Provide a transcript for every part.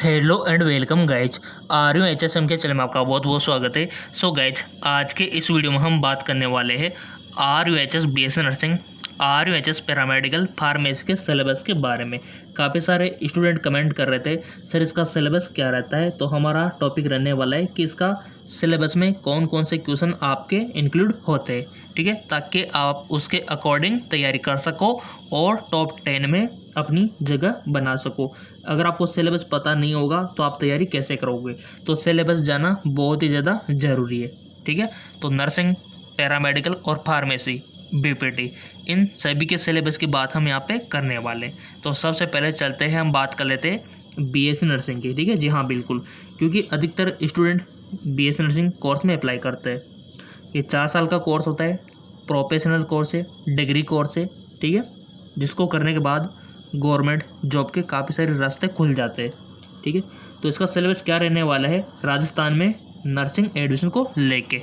Hello and welcome guys. R U H S M के channel में आपका बहुत बहुत स्वागत है। सो गाइज, आज के इस वीडियो में हम बात करने वाले हैं R U H S B S C nursing, R U H S paramedical pharmacy के सिलेबस के बारे में। काफ़ी सारे स्टूडेंट कमेंट कर रहे थे सर इसका सिलेबस क्या रहता है, तो हमारा टॉपिक रहने वाला है कि इसका सिलेबस में कौन कौन से क्वेश्चन आपके इंक्लूड होते हैं, ठीक है, ताकि आप उसके अकॉर्डिंग तैयारी कर सको और टॉप 10 में अपनी जगह बना सको। अगर आपको सिलेबस पता नहीं होगा तो आप तैयारी कैसे करोगे, तो सिलेबस जाना बहुत ही ज़्यादा ज़रूरी है, ठीक है। तो नर्सिंग, पैरामेडिकल और फार्मेसी, बीपीटी, इन सभी के सिलेबस की बात हम यहाँ पे करने वाले हैं। तो सबसे पहले चलते हैं, हम बात कर लेते हैं बीएससी नर्सिंग की, ठीक है। जी हाँ, बिल्कुल, क्योंकि अधिकतर स्टूडेंट बीएससी नर्सिंग कोर्स में अप्लाई करते हैं। ये 4 साल का कोर्स होता है, प्रोफेशनल कोर्स है, डिग्री कोर्स है, ठीक है, जिसको करने के बाद गवर्नमेंट जॉब के काफ़ी सारे रास्ते खुल जाते हैं, ठीक है। तो इसका सिलेबस क्या रहने वाला है राजस्थान में नर्सिंग एडमिशन को लेके।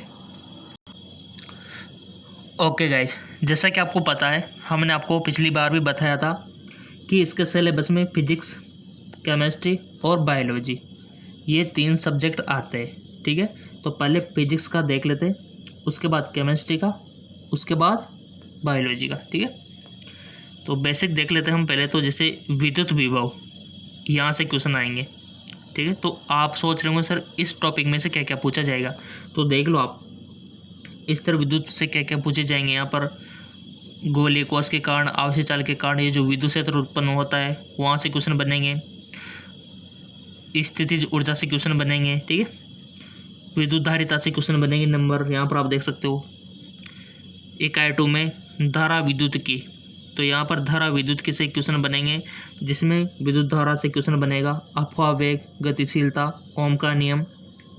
ओके गाइस, जैसा कि आपको पता है, हमने आपको पिछली बार भी बताया था कि इसके सिलेबस में फिजिक्स, केमिस्ट्री और बायोलॉजी, ये 3 सब्जेक्ट आते हैं, ठीक है। तो पहले फिजिक्स का देख लेते हैं, उसके बाद केमिस्ट्री का, उसके बाद बायोलॉजी का, ठीक है। तो बेसिक देख लेते हैं हम पहले। तो जैसे विद्युत विभव, यहाँ से क्वेश्चन आएंगे, ठीक है। तो आप सोच रहे होंगे सर इस टॉपिक में से क्या क्या पूछा जाएगा, तो देख लो आप, इस तरह विद्युत से क्या क्या पूछे जाएंगे। यहाँ पर गोलीय कोष के कारण, आवेश चाल के कारण ये जो विद्युत क्षेत्र उत्पन्न होता है, वहाँ से क्वेश्चन बनेंगे। स्थितिज ऊर्जा से क्वेश्चन बनेंगे, ठीक है। विद्युत धारिता से क्वेश्चन बनेंगे। नंबर यहाँ पर आप देख सकते हो, इकाई 2 में धारा विद्युत की, तो यहाँ पर धारा विद्युत की से क्वेश्चन बनेंगे, जिसमें विद्युत धारा से क्वेश्चन बनेगा। अफवा वेग, गतिशीलता, ओम का नियम,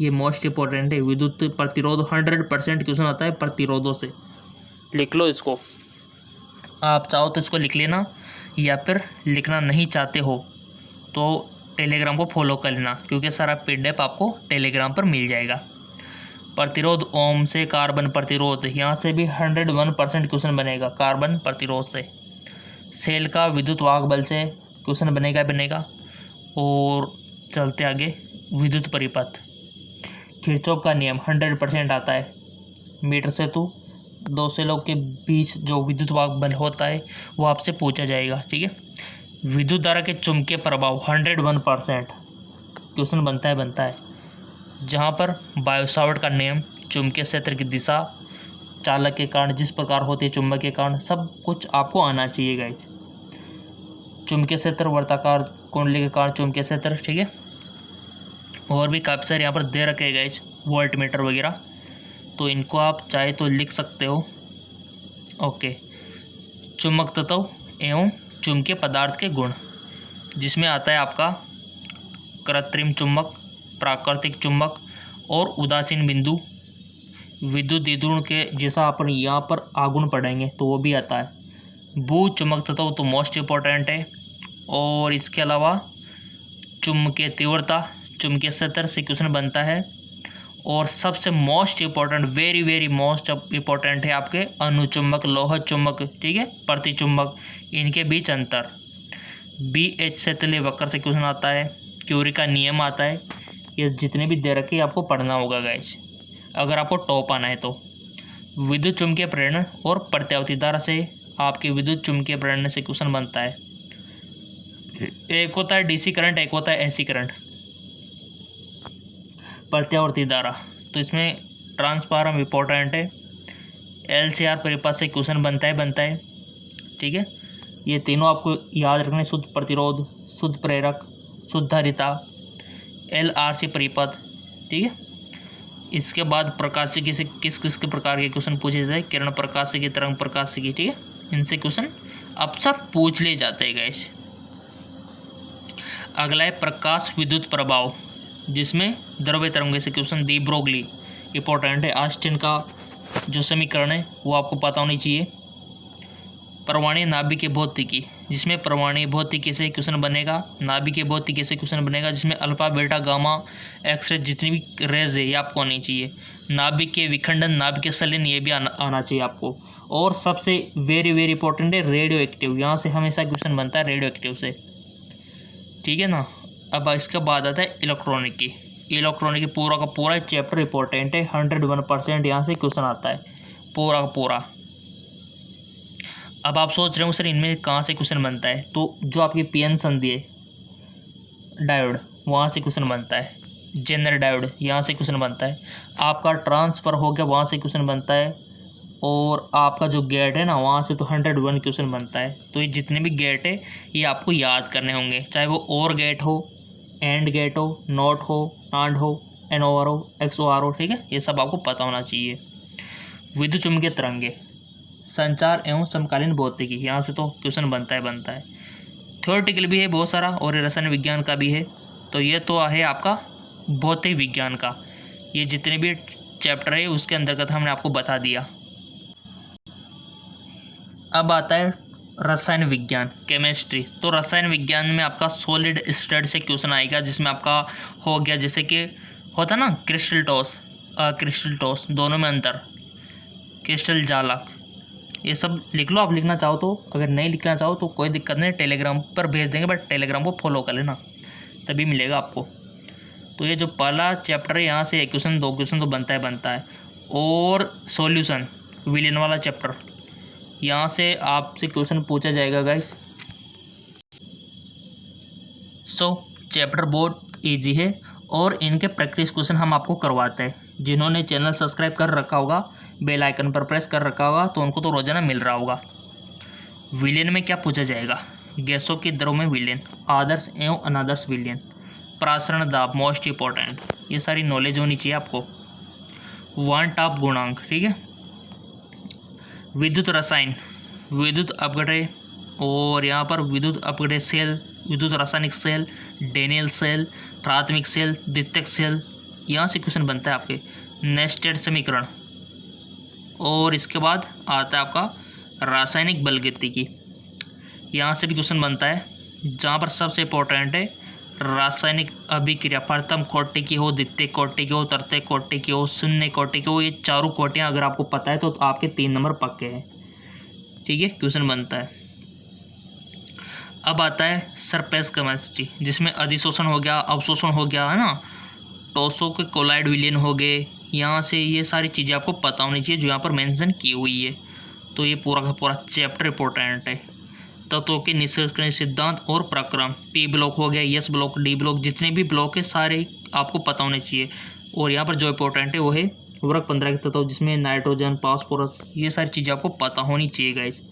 ये मोस्ट इंपॉर्टेंट है। विद्युत प्रतिरोध 100% क्वेश्चन आता है प्रतिरोधों से, लिख लो इसको। आप चाहो तो इसको लिख लेना, या फिर लिखना नहीं चाहते हो तो टेलीग्राम को फॉलो कर लेना, क्योंकि सारा PDF आपको टेलीग्राम पर मिल जाएगा। प्रतिरोध ओम से, कार्बन प्रतिरोध, यहाँ से भी 101% क्वेश्चन बनेगा कार्बन प्रतिरोध से। सेल का विद्युत वाहक बल से क्वेश्चन बनेगा। और चलते आगे, विद्युत परिपथ, किरचॉफ का नियम 100% आता है। मीटर सेतु, 2 सेलों के बीच जो विद्युत वाहक बल होता है वो आपसे पूछा जाएगा, ठीक है। विद्युत धारा के चुंबकीय प्रभाव 101% क्वेश्चन बनता है। जहाँ पर बायो-सावर्ट का नियम, चुंबकीय क्षेत्र की दिशा, चालक के कारण जिस प्रकार होती है चुंबक के कारण, सब कुछ आपको आना चाहिए गाइस। चुंबकीय क्षेत्र, वर्ताकार कुंडली के कारण चुंबकीय क्षेत्र, ठीक है। और भी काफ़ी सारे यहाँ पर दे रखे हैं गाइस, वोल्ट मीटर वगैरह, तो इनको आप चाहे तो लिख सकते हो। ओके, चुंबक तत्व एवं चुंबकीय पदार्थ के गुण, जिसमें आता है आपका कृत्रिम चुंबक, प्राकृतिक चुंबक और उदासीन बिंदु। विद्युत द्विध्रुव के जैसा अपन यहाँ पर आगुण पढ़ेंगे तो वो भी आता है। भू चुंबक तत्व तो मोस्ट इम्पोर्टेंट है। और इसके अलावा चुंबकीय तीव्रता, चुंबकीय क्षेत्र से क्वेश्चन बनता है। और सबसे most important, very most important है आपके अनुचुंबक, लोह चुंबक, ठीक है, प्रतिचुंबक, इनके बीच अंतर। BH से तले वक्र से क्वेश्चन आता है। क्यूरी का नियम आता है। ये जितने भी दे रखे आपको पढ़ना होगा गाइस, अगर आपको टॉप आना है तो। विद्युत चुंबकीय प्रेरण और प्रत्यावर्ती धारा से आपके विद्युत चुंबकीय प्रेरण से क्वेश्चन बनता है। एक होता है DC करंट, एक होता है AC करंट। प्रत्यावर्ती धारा, तो इसमें ट्रांसफार्मर इम्पोर्टेंट है। LCR परिपथ से क्वेश्चन बनता है, ठीक है। ये तीनों आपको याद रखना है, शुद्ध प्रतिरोध, शुद्ध प्रेरक, शुद्ध धारिता, LRC परिपथ, ठीक है। इसके बाद प्रकाशिकी से किस के प्रकार के क्वेश्चन पूछे जाए, किरण प्रकाशिकी, तरंग प्रकाशिकी, ठीक है, इनसे क्वेश्चन अब तक पूछ ले जाते हैं गाइस। अगला है प्रकाश विद्युत प्रभाव, जिसमें द्रव्य तरंग से क्वेश्चन, दी ब्रोगली इंपॉर्टेंट है। आस्टिन का जो समीकरण है वो आपको पता होनी चाहिए। परमाणु नाभिकीय भौतिकी, जिसमें परमाणु भौतिकी से क्वेश्चन बनेगा, नाभिकीय भौतिकी से क्वेश्चन बनेगा, जिसमें अल्फा, बीटा, गामा, एक्सरे, जितनी भी रेज है ये आपको आनी चाहिए। नाभिकीय विखंडन, नाभिकीय संलयन, ये भी आना चाहिए आपको। और सबसे वेरी इंपॉर्टेंट है रेडियो एक्टिव, यहाँ से हमेशा क्वेश्चन बनता है रेडियो एक्टिव से, ठीक है ना। अब इसके बाद आता है इलेक्ट्रॉनिकी। इलेक्ट्रॉनिकी पूरा का पूरा चैप्टर इंपॉर्टेंट है, 101% यहाँ से क्वेश्चन आता है पूरा का पूरा। अब आप सोच रहे हो सर इनमें कहाँ से क्वेश्चन बनता है, तो जो आपकी पीएन संधि है डायोड, वहाँ से क्वेश्चन बनता है। जेनर डायोड यहाँ से क्वेश्चन बनता है। आपका ट्रांसफ़र हो गया, वहाँ से क्वेश्चन बनता है। और आपका जो गेट है ना, वहाँ से तो 101 क्वेश्चन बनता है। तो ये जितने भी गेट है ये आपको याद करने होंगे, चाहे वो और गेट हो, एंड गेट हो, नॉट हो, नांड हो, एनओआर हो, एक्सओआर हो, ठीक है, ये सब आपको पता होना चाहिए। विद्युत चुम्बकीय तरंगे, संचार एवं समकालीन भौतिकी, यहाँ से तो क्वेश्चन बनता है। थ्योरेटिकल भी है बहुत सारा और रसायन विज्ञान का भी है। तो ये तो है आपका भौतिक विज्ञान का। ये जितने भी चैप्टर है उसके अंतर्गत हमने आपको बता दिया। अब आता है रसायन विज्ञान, केमिस्ट्री। तो रसायन विज्ञान में आपका सॉलिड स्टेट से क्वेश्चन आएगा, जिसमें आपका हो गया जैसे कि होता ना क्रिस्टल टॉस, दोनों में अंतर, क्रिस्टल जालक, ये सब लिख लो आप लिखना चाहो तो। अगर नहीं लिखना चाहो तो कोई दिक्कत नहीं, टेलीग्राम पर भेज देंगे, बट टेलीग्राम को फॉलो कर लेना तभी मिलेगा आपको। तो ये जो पहला चैप्टर है यहाँ से 1 क्वेश्चन 2 क्वेश्चन तो बनता है। और सॉल्यूशन विलियन वाला चैप्टर, यहाँ से आपसे क्वेश्चन पूछा जाएगा गाइस। चैप्टर बहुत इजी है और इनके प्रैक्टिस क्वेश्चन हम आपको करवाते हैं। जिन्होंने चैनल सब्सक्राइब कर रखा होगा, बेल आइकन पर प्रेस कर रखा होगा, तो उनको तो रोजाना मिल रहा होगा। विलियन में क्या पूछा जाएगा? गैसों की दरों में विलियन, आदर्श एवं अनादर्श विलियन, प्रासरण दाब मोस्ट इंपॉर्टेंट, ये सारी नॉलेज होनी चाहिए आपको। वन टाप गुणांक, ठीक है। विद्युत रसायन, विद्युत अपघटय, और यहाँ पर विद्युत अपघटय सेल, विद्युत रासायनिक सेल, डेनियल सेल, प्राथमिक सेल, द्वितीयक सेल, यहाँ से क्वेश्चन बनता है आपके। नेस्टेड समीकरण, और इसके बाद आता है आपका रासायनिक बलगतिकी, यहाँ से भी क्वेश्चन बनता है, जहाँ पर सबसे इंपॉर्टेंट है रासायनिक अभिक्रिया, प्रथम कोटि की हो, द्वितीय कोटि की हो, तृतीय कोटि की हो, शून्य कोटि की हो, ये चारों कोटियाँ अगर आपको पता है तो आपके 3 नंबर पक्के हैं, ठीक है, क्वेश्चन बनता है। अब आता है सरफेस केमिस्ट्री, जिसमें अधिशोषण हो गया, अवशोषण हो गया, है ना, टॉसो के कोलाइड विलियन हो गए, यहाँ से ये सारी चीज़ें आपको पता होनी चाहिए जो यहाँ पर मेंशन की हुई है। तो ये पूरा का पूरा चैप्टर इंपॉर्टेंट है। तत्वों के निष्क्रिय सिद्धांत और प्रक्रम, पी ब्लॉक हो गया, एस ब्लॉक, डी ब्लॉक, जितने भी ब्लॉक है सारे आपको पता होने चाहिए। और यहाँ पर जो इंपॉर्टेंट है वो है वर्ग 15 के तत्व, जिसमें नाइट्रोजन, फास्फोरस, ये सारी चीज़ें आपको पता होनी चाहिए गाइस।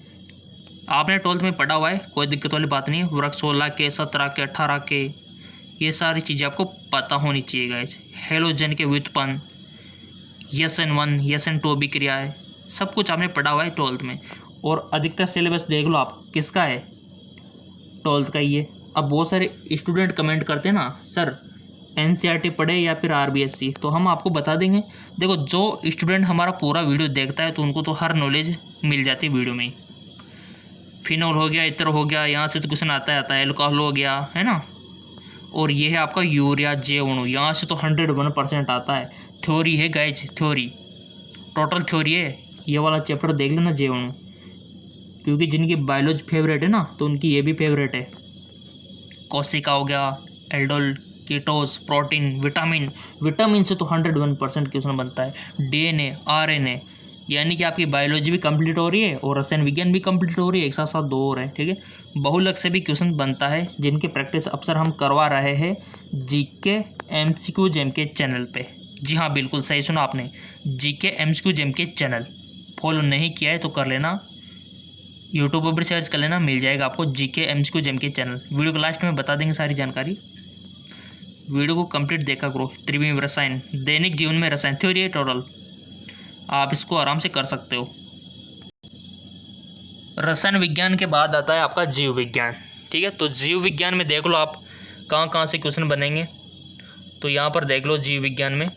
आपने 12th में पढ़ा हुआ है, कोई दिक्कत वाली बात नहीं है। वर्ग 16 के, 17 के, 18 के, ये सारी चीज़ें आपको पता होनी चाहिए गाइस। हेलोजन के व्युत्पन्न, SN1 SN2 अभिक्रियाएं, सब कुछ आपने पढ़ा हुआ है 12th में। और अधिकतर सिलेबस देख लो आप, किसका है? 12th का ही है। अब बहुत सारे स्टूडेंट कमेंट करते हैं ना, सर NCERT पढ़े या फिर RBSC, तो हम आपको बता देंगे। देखो, जो स्टूडेंट हमारा पूरा वीडियो देखता है तो उनको तो हर नॉलेज मिल जाती है वीडियो में। फिनॉल हो गया, इतर हो गया, यहाँ से तो क्वेश्चन आता है, एल्कोहल हो गया, है ना। और ये है आपका यूरिया जैव अणु, यहाँ से तो 101% आता है। थ्योरी है गाइज, थ्योरी, टोटल थ्योरी है। ये वाला चैप्टर देख लेना जैव अणु, क्योंकि जिनकी बायोलॉजी फेवरेट है ना, तो उनकी ये भी फेवरेट है। कोशिका हो गया, एल्डोल, कीटोस, प्रोटीन, विटामिन से तो 101% क्वेश्चन बनता है। DNA, RNA, यानी कि आपकी बायोलॉजी भी कंप्लीट हो रही है और रसायन विज्ञान भी कंप्लीट हो रही है, एक साथ साथ 2 और है, ठीक है। बहुलक से भी क्वेश्चन बनता है, जिनके प्रैक्टिस अक्सर हम करवा रहे हैं GK MCQ जेम के चैनल पे। जी हाँ, बिल्कुल सही सुना आपने, GK MCQ जेम के चैनल फॉलो नहीं किया है तो कर लेना, यूट्यूब पर सर्च कर लेना, मिल जाएगा आपको GK MCQ जेम के चैनल। वीडियो के लास्ट में बता देंगे सारी जानकारी, वीडियो को कंप्लीट देखा करो। त्रिविम रसायन, दैनिक जीवन में रसायन थ्योरी है टोटल, आप इसको आराम से कर सकते हो। रसायन विज्ञान के बाद आता है आपका जीव विज्ञान, ठीक है। तो जीव विज्ञान में देख लो आप कहाँ कहाँ से क्वेश्चन बनेंगे। तो यहाँ पर देख लो, जीव विज्ञान में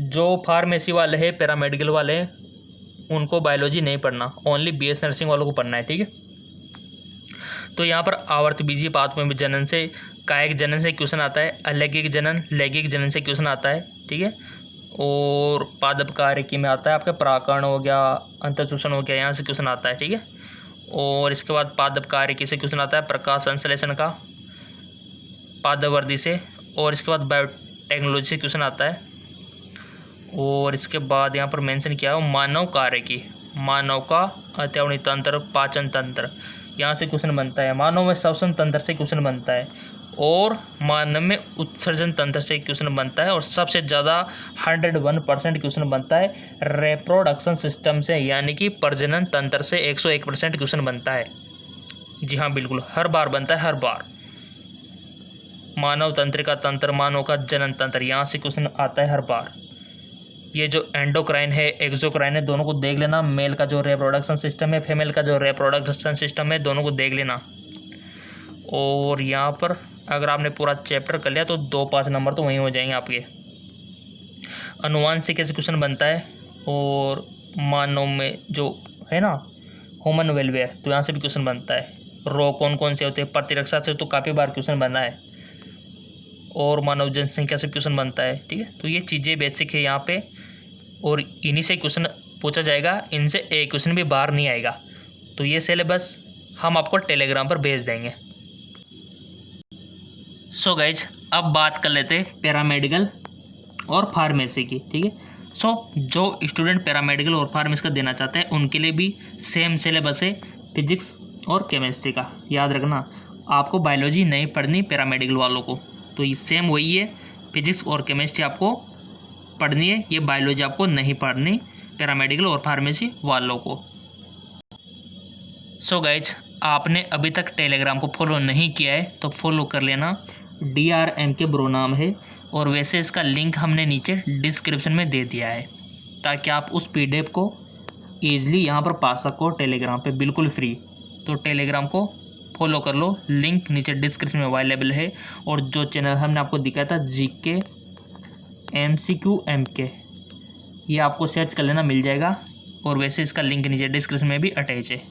जो फार्मेसी वाले हैं, पैरामेडिकल वाले हैं, उनको बायोलॉजी नहीं पढ़ना, ओनली BS नर्सिंग वालों को पढ़ना है, ठीक है। तो यहाँ पर आवर्त बीजीय पात में जनन से, कायिक जनन से क्वेश्चन आता है, अलैंगिक जनन, लैंगिक जनन से क्वेश्चन आता है, ठीक है। और पादप कार्यकी में आता है आपका पराकरण हो गया, अंतःशोषण हो गया, यहाँ से क्वेश्चन आता है, ठीक है। और इसके बाद पादप कार्यकी से क्वेश्चन आता है प्रकाश संश्लेषण का, पादवर्दी से, और इसके बाद बायोटेक्नोलॉजी से क्वेश्चन आता है, और इसके बाद यहाँ पर मेंशन किया है मानव कार्य की, मानव का अत्यावनी तंत्र, पाचन तंत्र, यहाँ से क्वेश्चन बनता है। मानव में श्वसन तंत्र से क्वेश्चन बनता है, और मानव में उत्सर्जन तंत्र से क्वेश्चन बनता है, और सबसे ज़्यादा 101% क्वेश्चन बनता है रिप्रोडक्शन सिस्टम से, यानी कि प्रजनन तंत्र से 101% क्वेश्चन बनता है। जी हाँ बिल्कुल, हर बार बनता है, हर बार। मानव तंत्रिका तंत्र, मानव का जनन तंत्र, यहाँ से क्वेश्चन आता है हर बार। ये जो एंडोक्राइन है, एक्सोक्राइन है, दोनों को देख लेना। मेल का जो रिप्रोडक्शन सिस्टम है, फीमेल का जो रिप्रोडक्शन सिस्टम है, दोनों को देख लेना। और यहाँ पर अगर आपने पूरा चैप्टर कर लिया तो 2-5 नंबर तो वहीं हो जाएंगे आपके। अनुवांशिक से क्वेश्चन बनता है, और मानव में जो है ना ह्यूमन वेलफेयर, तो यहाँ से भी क्वेश्चन बनता है। रोग कौन कौन से होते हैं, प्रतिरक्षा से तो काफ़ी बार क्वेश्चन बना है, और मानव जनसंख्या से क्वेश्चन बनता है। ठीक है, तो ये चीज़ें बेसिक है यहाँ पे, और इन्हीं से क्वेश्चन पूछा जाएगा, इनसे एक क्वेश्चन भी बाहर नहीं आएगा। तो ये सिलेबस हम आपको टेलीग्राम पर भेज देंगे। सो गाइज, अब बात कर लेते हैं पैरामेडिकल और फार्मेसी की। ठीक है, सो जो स्टूडेंट पैरामेडिकल और फार्मेसी का देना चाहते हैं उनके लिए भी सेम सिलेबस है फिजिक्स और केमिस्ट्री का। याद रखना, आपको बायोलॉजी नहीं पढ़नी पैरामेडिकल वालों को, तो ये सेम वही है, फिजिक्स और केमिस्ट्री आपको पढ़नी है, ये बायोलॉजी आपको नहीं पढ़नी पैरामेडिकल और फार्मेसी वालों को। सो गाइज, आपने अभी तक टेलीग्राम को फॉलो नहीं किया है तो फॉलो कर लेना। DRMK ब्रो नाम है, और वैसे इसका लिंक हमने नीचे डिस्क्रिप्शन में दे दिया है, ताकि आप उस PDF को ईजिली यहाँ पर पा सको टेलीग्राम पे बिल्कुल फ्री। तो टेलीग्राम को फॉलो कर लो, लिंक नीचे डिस्क्रिप्शन में अवेलेबल है। और जो चैनल हमने आपको दिखाया था GK MCQ MK, ये आपको सर्च कर लेना, मिल जाएगा, और वैसे इसका लिंक नीचे डिस्क्रिप्शन में भी अटैच है।